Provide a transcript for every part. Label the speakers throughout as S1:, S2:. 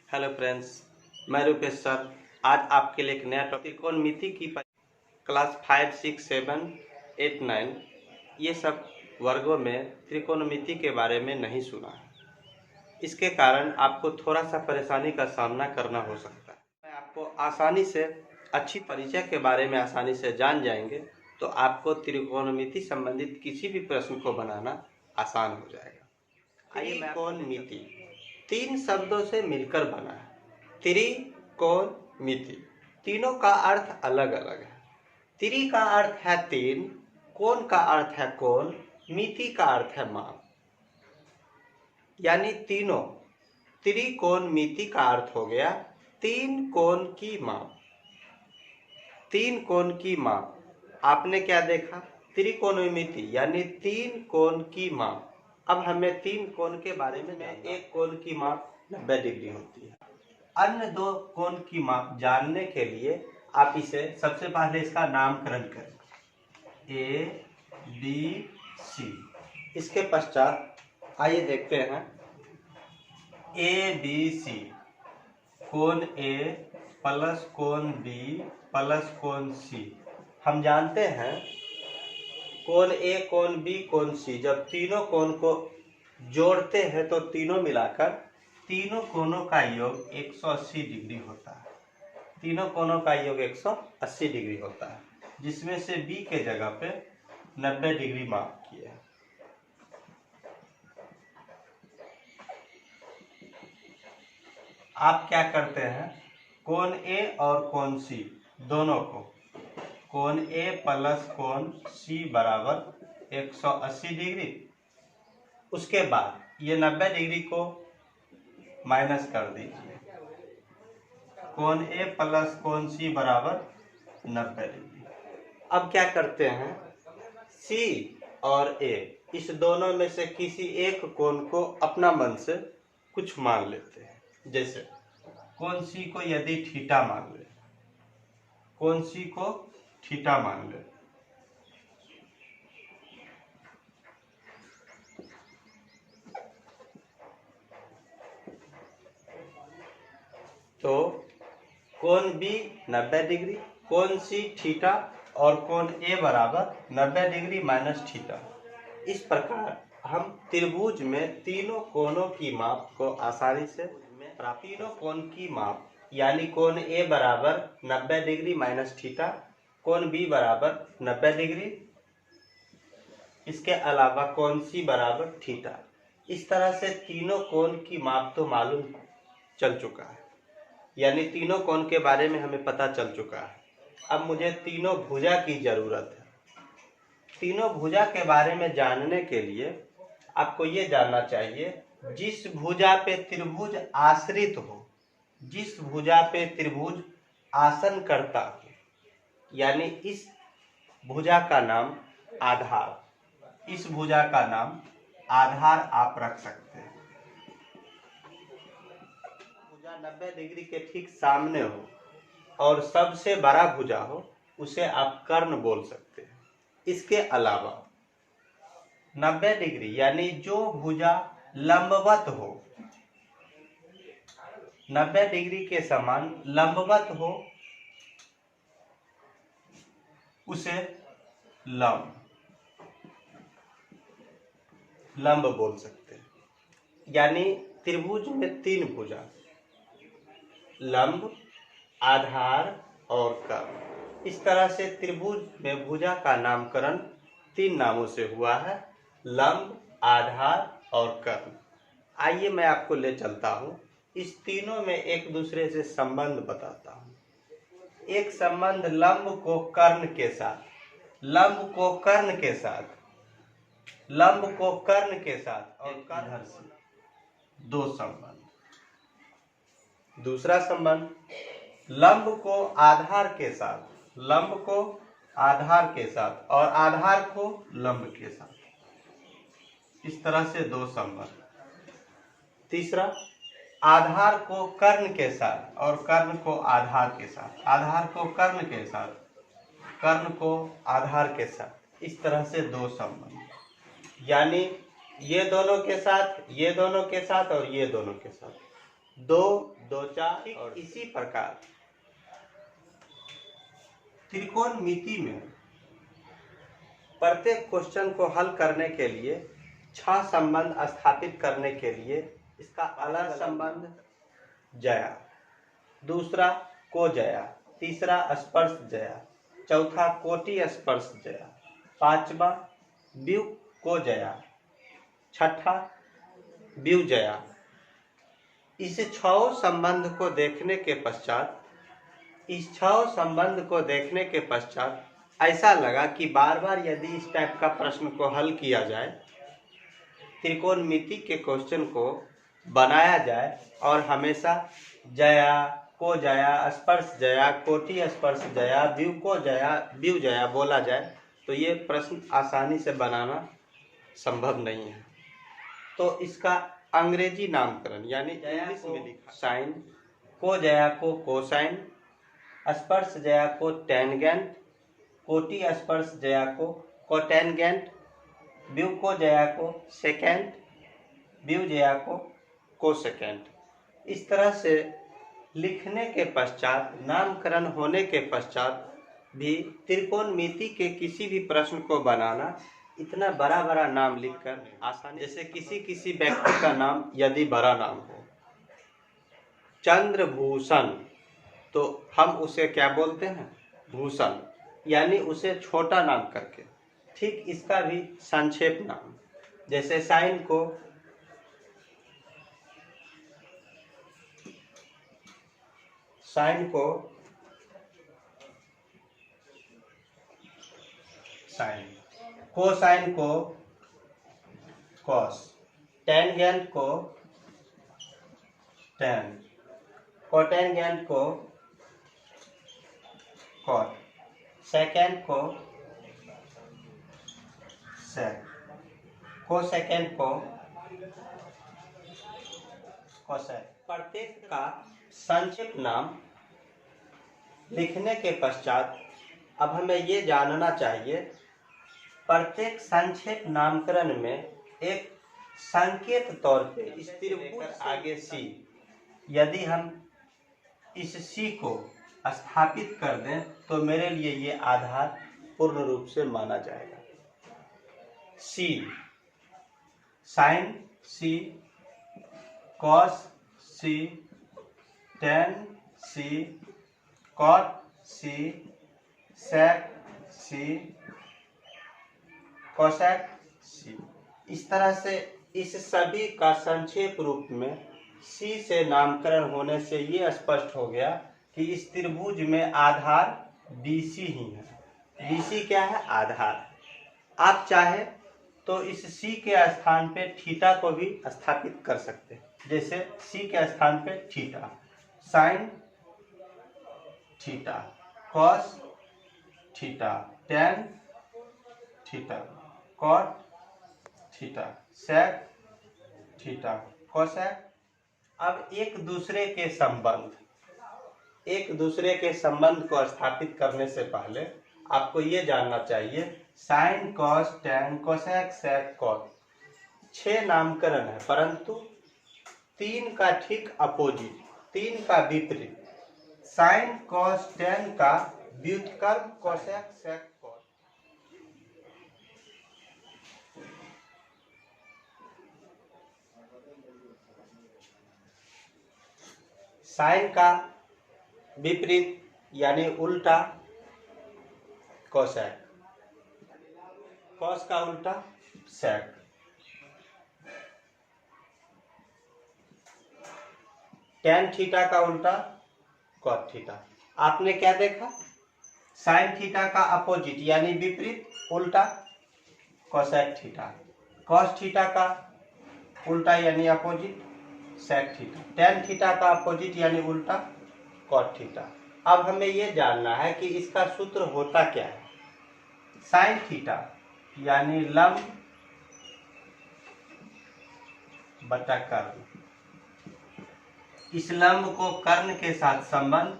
S1: Hello friends, मैं Rupesh sir आज आपके लिए एक नया टॉपिक त्रिकोणमिति की क्लास 5, 6, 7, 8, 9 ये सब वर्गों में त्रिकोणमिति के बारे में नहीं सुना है। इसके कारण आपको थोड़ा सा परेशानी का सामना करना हो सकता है। मैं आपको आसानी से अच्छी परिचय के बारे में आसानी से जान जाएंगे तो आपको त्रिकोणमिति संबंधित किसी भी प्रश्न को बनाना आसान हो जाएगा। आइए त्रिकोणमिति 3 शब्दों से मिलकर बना है। त्रिकोणमिति तीनों का अर्थ अलग अलग है। त्रि का अर्थ है 3, कोण का अर्थ है कोण, मिति का अर्थ है माप। यानी तीनों त्रिकोणमिति का अर्थ हो गया 3 कोण की माप। 3 कोण की माप आपने क्या देखा? त्रिकोणमिति यानी 3 कोण की माप। अब हमें 3 कोण के बारे में एक कोण की माप 90 डिग्री होती है। अन्य 2 कोण की माप जानने के लिए आप इसे सबसे पहले इसका नामकरण करें ए बी सी। इसके पश्चात आइए देखते हैं ए बी सी कोण ए प्लस कोण बी प्लस कोण सी। हम जानते हैं कोण ए कोण बी कोण सी जब तीनों कोण को जोड़ते हैं तो तीनों मिलाकर तीनों कोणों का योग 180 डिग्री होता है। तीनों कोणों का योग 180 डिग्री होता है, जिसमें से बी के जगह पे 90 डिग्री मार्क किया है। आप क्या करते हैं, कोण ए और कोण सी दोनों को कोण ए प्लस कोण सी बराबर 180 डिग्री। उसके बाद ये 90 डिग्री को माइनस कर दीजिए। कोण ए प्लस कोण सी बराबर 90 डिग्री। अब क्या करते हैं, सी और ए इस दोनों में से किसी एक कोण को अपना मन से कुछ मान लेते हैं। जैसे कोण सी को यदि थीटा मान ले, कोण सी को थीटा मान ले तो कोण बी 90 डिग्री, कोण सी थीटा और कोण ए बराबर 90 डिग्री माइनस थीटा। इस प्रकार हम त्रिभुज में तीनों कोणों की माप को आसानी से प्राप्त। तीनों कोण की माप यानी कोण ए बराबर 90 डिग्री माइनस थीटा, कोण बी बराबर 90 डिग्री, इसके अलावा कोण सी बराबर थीटा। इस तरह से तीनों कोण की माप तो मालूम चल चुका है, यानी तीनों कोण के बारे में हमें पता चल चुका है। अब मुझे तीनों भुजा की जरूरत है। तीनों भुजा के बारे में जानने के लिए आपको ये जानना चाहिए, जिस भुजा पे त्रिभुज आश्रित हो, जिस भुजा पे त्रिभुज आसन करता हो, यानी इस भुजा का नाम आधार, इस भुजा का नाम आधार आप रख सकते हैं। भुजा 90 डिग्री के ठीक सामने हो और सबसे बड़ा भुजा हो, उसे आप कर्ण बोल सकते हैं। इसके अलावा 90 डिग्री यानी जो भुजा लंबवत हो, 90 डिग्री के समान लंबवत हो, उसे लंब बोल सकते हैं। यानी त्रिभुज में 3 भुजा, लंब, आधार और कर्ण। इस तरह से त्रिभुज में भुजा का नामकरण 3 नामों से हुआ है, लंब, आधार और कर्ण। आइए मैं आपको ले चलता हूँ, इस तीनों में एक दूसरे से संबंध बताता हूँ। एक संबंध लंब को कर्ण के साथ, लंब को कर्ण के साथ, लंब को कर्ण के साथ और कर्ण से 2 संबंध। दूसरा संबंध लंब को आधार के साथ, लंब को आधार के साथ और आधार को लंब के साथ। इस तरह से 2 संबंध। तीसरा आधार को कर्ण के साथ और कर्ण को आधार के साथ, आधार को कर्ण के साथ, कर्ण को आधार के साथ। इस तरह से 2 संबंध, यानी ये दोनों के साथ, ये दोनों के साथ और ये दोनों के साथ 2 दो चार। और इसी प्रकार त्रिकोणमिति में प्रत्येक क्वेश्चन को हल करने के लिए 6 संबंध स्थापित करने के लिए इसका अलग संबंध जया, दूसरा को जया, तीसरा स्पर्श जया, चौथा कोटि स्पर्श जया, पांचवा व्युह को जया, छठा व्युह जया। इस 6 संबंध को देखने के पश्चात ऐसा लगा कि बार बार यदि इस टाइप का प्रश्न को हल किया जाए, त्रिकोणमिति के क्वेश्चन को बनाया जाए और हमेशा जया, को जया, स्पर्श जया, कोटि स्पर्श जया, व्युह को जया, व्युह जया बोला जाए तो ये प्रश्न आसानी से बनाना संभव नहीं है। तो इसका अंग्रेजी नामकरण यानी इंग्लिश में लिखा साइन, को जया को कोसाइन, स्पर्श जया को टेंजेंट, कोटि स्पर्श जया को कोटेंजेंट, व्युह को जया को सेकेंड, व्युह जया को कोसेकेंट। इस तरह से लिखने के पश्चात, नामकरण होने के पश्चात भी त्रिकोणमिति के किसी भी प्रश्न को बनाना इतना बड़ा बड़ा नाम लिखकर आसानी, जैसे किसी व्यक्ति का नाम यदि बड़ा नाम हो, चंद्रभूषण, तो हम उसे क्या बोलते हैं? भूषण, यानी उसे छोटा नाम करके। ठीक इसका भी संक्षेप नाम, जैसे साइन को साइन, कोसाइन को कॉस, टेंजेंट को टेन, कोटेंजेंट को कॉट, सेकेंड को सेक, कोसेकेंड को कोसेक। प्रत्येक का संक्षिप्त नाम लिखने के पश्चात अब हमें ये जानना चाहिए, प्रत्येक संक्षेप नामकरण में एक संकेत तौर पे इस त्रिभुज आगे सी, यदि हम इस सी को स्थापित कर दें तो मेरे लिए ये आधार पूर्ण रूप से माना जाएगा। सी, साइन सी, कॉस सी, टेन सी, कॉट सी, सेक सी, कोसेक सी। इस तरह से इस सभी का संक्षेप रूप में सी से नामकरण होने से ये स्पष्ट हो गया कि इस त्रिभुज में आधार BC ही है। BC क्या है? आधार। आप चाहे तो इस C के स्थान पे थीटा को भी स्थापित कर सकते हैं, जैसे C के स्थान पे theta, sine theta, cos theta, tan theta, cot theta, sec theta, cosec. अब एक दूसरे के संबंध को स्थापित करने से पहले आपको ये जानना चाहिए, sine cos tan cosec sec cot 6 नामकरण है, परंतु 3 का ठीक अपोजिट, 3 का विपरीत, साइन कॉस टेन का व्युत्क्रम कोसेक सेक कॉट। साइन का विपरीत यानी उल्टा कोसेक, कॉस का उल्टा सेक, टेन थीटा का उल्टा कॉट थीटा। आपने क्या देखा? साइन थीटा का अपोजिट यानी विपरीत उल्टा कोसेक थीटा, कॉस थीटा का उल्टा यानी opposite sec theta, tan theta का अपोजिट यानी उल्टा कॉट थीटा। अब हमें यह जानना है कि इसका सूत्र होता क्या है। साइन थीटा यानी लंब बटा कर्ण, इस लंब को कर्ण के साथ संबंध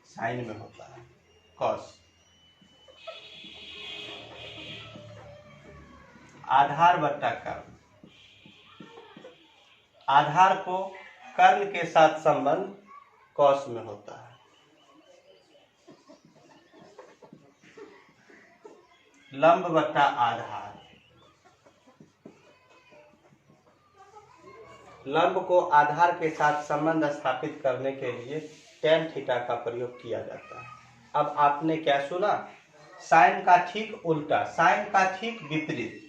S1: साइन में होता है। कॉस आधार बटा कर्ण, आधार को कर्ण के साथ संबंध कॉस में होता है। लंब बटा आधार, लंब को आधार के साथ संबंध स्थापित करने के लिए tan थीटा का प्रयोग किया जाता है। अब आपने क्या सुना, साइन का ठीक उल्टा, साइन का ठीक विपरीत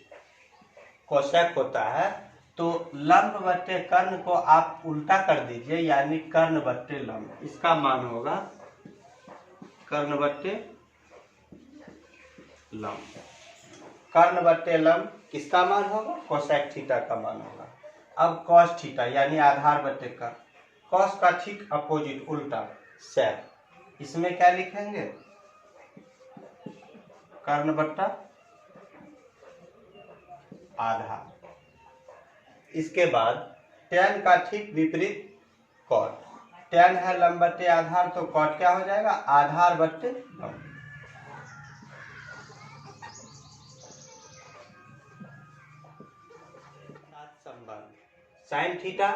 S1: कोसेक होता है। तो लंब बट्टे कर्ण को आप उल्टा कर दीजिए, यानी कर्ण बट्टे लंब, इसका मान होगा कर्ण बट्टे लंब। कर्ण बट्टे लंब किसका मान होगा, कोसेक थीटा का मान होगा। अब कॉस थीटा यानी आधार बट्टे कर्ण, कॉस का ठीक अपोजिट उल्टा सेक, इसमें क्या लिखेंगे, कर्ण बट्टा आधार। इसके बाद tan का ठीक विपरीत कॉट, tan है लंब बट्टे आधार, तो कॉट क्या हो जाएगा, आधार बट्टे लंब। संबंध साइन थीटा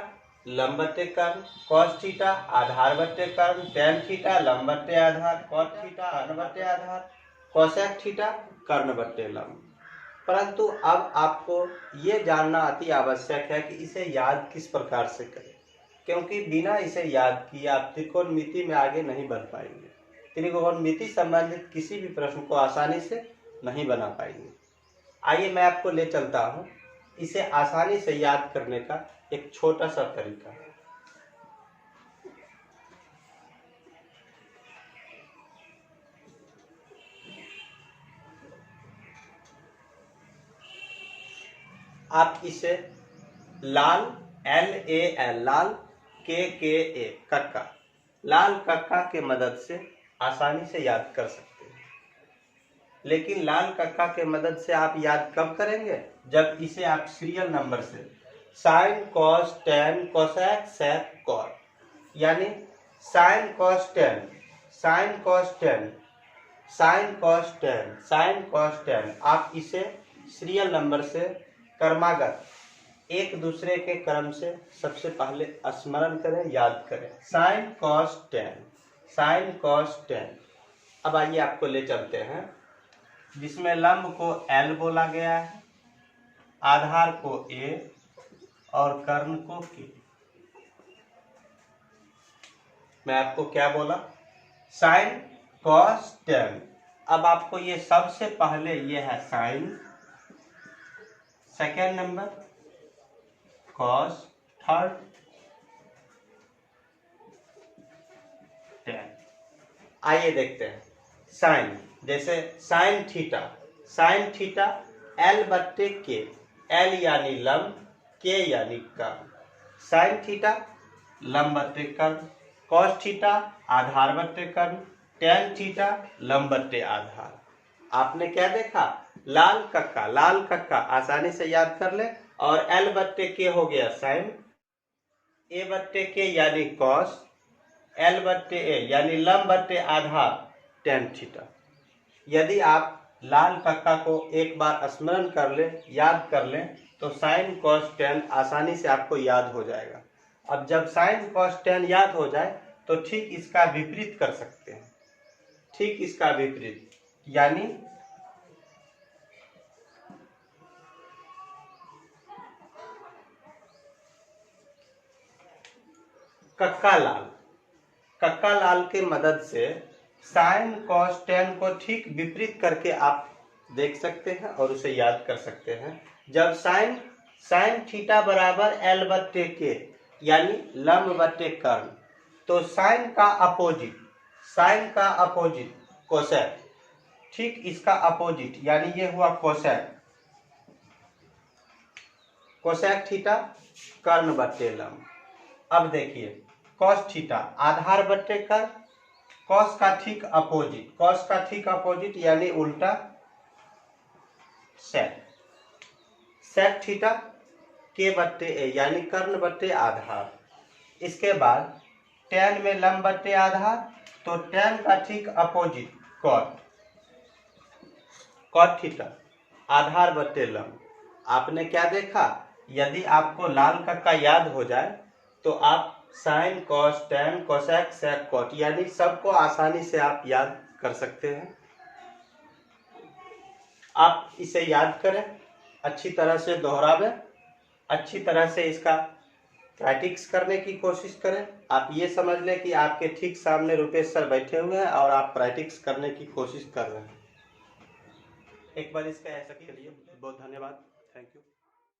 S1: लंब बट्टे कर्ण, कॉस थीटा आधार बट्टे कर्ण, tan थीटा लंब बट्टे आधार, कॉट थीटा कर्ण बट्टे आधार, कोसेक थीटा कर्ण बट्टे लंब। परंतु अब आपको ये जानना अति आवश्यक है कि इसे याद किस प्रकार से करें, क्योंकि बिना इसे याद किए आप त्रिकोणमिति में आगे नहीं बढ़ पाएंगे। त्रिकोणमिति संबंधित किसी भी प्रश्न को आसानी से नहीं बना पाएंगे। आइए मैं आपको ले चलता हूँ इसे आसानी से याद करने का एक छोटा सा तरीका। आप इसे लाल LAL लाल KKA कक्का, लाल कक्का के मदद से आसानी से याद कर सकते हैं। लेकिन लाल कक्का के मदद से आप याद कब करेंगे, जब इसे आप सीरियल नंबर से sine cos tan cosec sec cot, यानी sine cos tan sine cos tan sine cos tan sine cos tan, आप इसे सीरियल नंबर से क्रमागत एक दूसरे के क्रम से सबसे पहले स्मरण करें, याद करें। Sign cos tan sine cos ten. अब आइए आपको ले चलते हैं जिसमें लंब को L बोला गया है, आधार को A और कर्ण को K। मैं आपको क्या बोला, साइन कॉस टेन। अब आपको ये सबसे पहले ये है sine, second number cos, third tan. आइए देखते हैं साइन, जैसे साइन थीटा L बट्टे के, L यानी लंब, K यानी कर्ण। साइन थीटा लंब बट्टे कर्ण, कॉस थीटा आधार बट्टे कर्ण, टेन थीटा लंब बट्टे आधार। आपने क्या देखा, लाल कक्का आसानी से याद कर ले, और L बट्टे के हो गया साइन, A बट्टे के यानी कॉस, L बट्टे A यानी लंब बट्टे आधार टेन थीटा। यदि आप लाल कक्का को एक बार स्मरण कर ले, याद कर लें, तो साइन कॉस टेन आसानी से आपको याद हो जाएगा। अब जब साइन कॉस टेन याद हो जाए तो ठीक इसका विपरीत कर सकते हैं, ठीक इसका विपरीत, यानी कक्का लाल के मदद से साइन कॉस टेन को ठीक विपरीत करके आप देख सकते हैं और उसे याद कर सकते हैं। जब साइन थीटा बराबर L बट्टे के यानी लंब बट्टे कर्ण, तो साइन का अपोजिट कोसेक, ठीक इसका अपोजिट, यानी ये हुआ कोसेक थीटा कर्ण बट्टे लंब। अब देखिए कॉस थीटा आधार बट्टे कर्ण, कॉस का ठीक अपोजिट यानी उल्टा सेक थीटा के बट्टे ए यानी कर्ण बट्टे आधार। इसके बाद टेन में लंब बट्टे आधार, तो टेन का ठीक अपोजिट कॉट थीटा आधार बट्टे लंब। आपने क्या देखा, यदि आपको लाल कक्का याद हो जाए तो आप sign, cos, tan, cosec, sec, cot, यानी सबको आसानी से आप याद कर सकते हैं। आप इसे याद करें, अच्छी तरह से दोहरावें, अच्छी तरह से इसका प्रैक्टिस करने की कोशिश करें। आप ये समझ लें कि आपके ठीक सामने रुपेश सर बैठे हुए हैं और आप प्रैक्टिस करने की कोशिश कर रहे हैं। एक बार इसका ऐसा के लिए बहुत धन्यवाद। Thank you.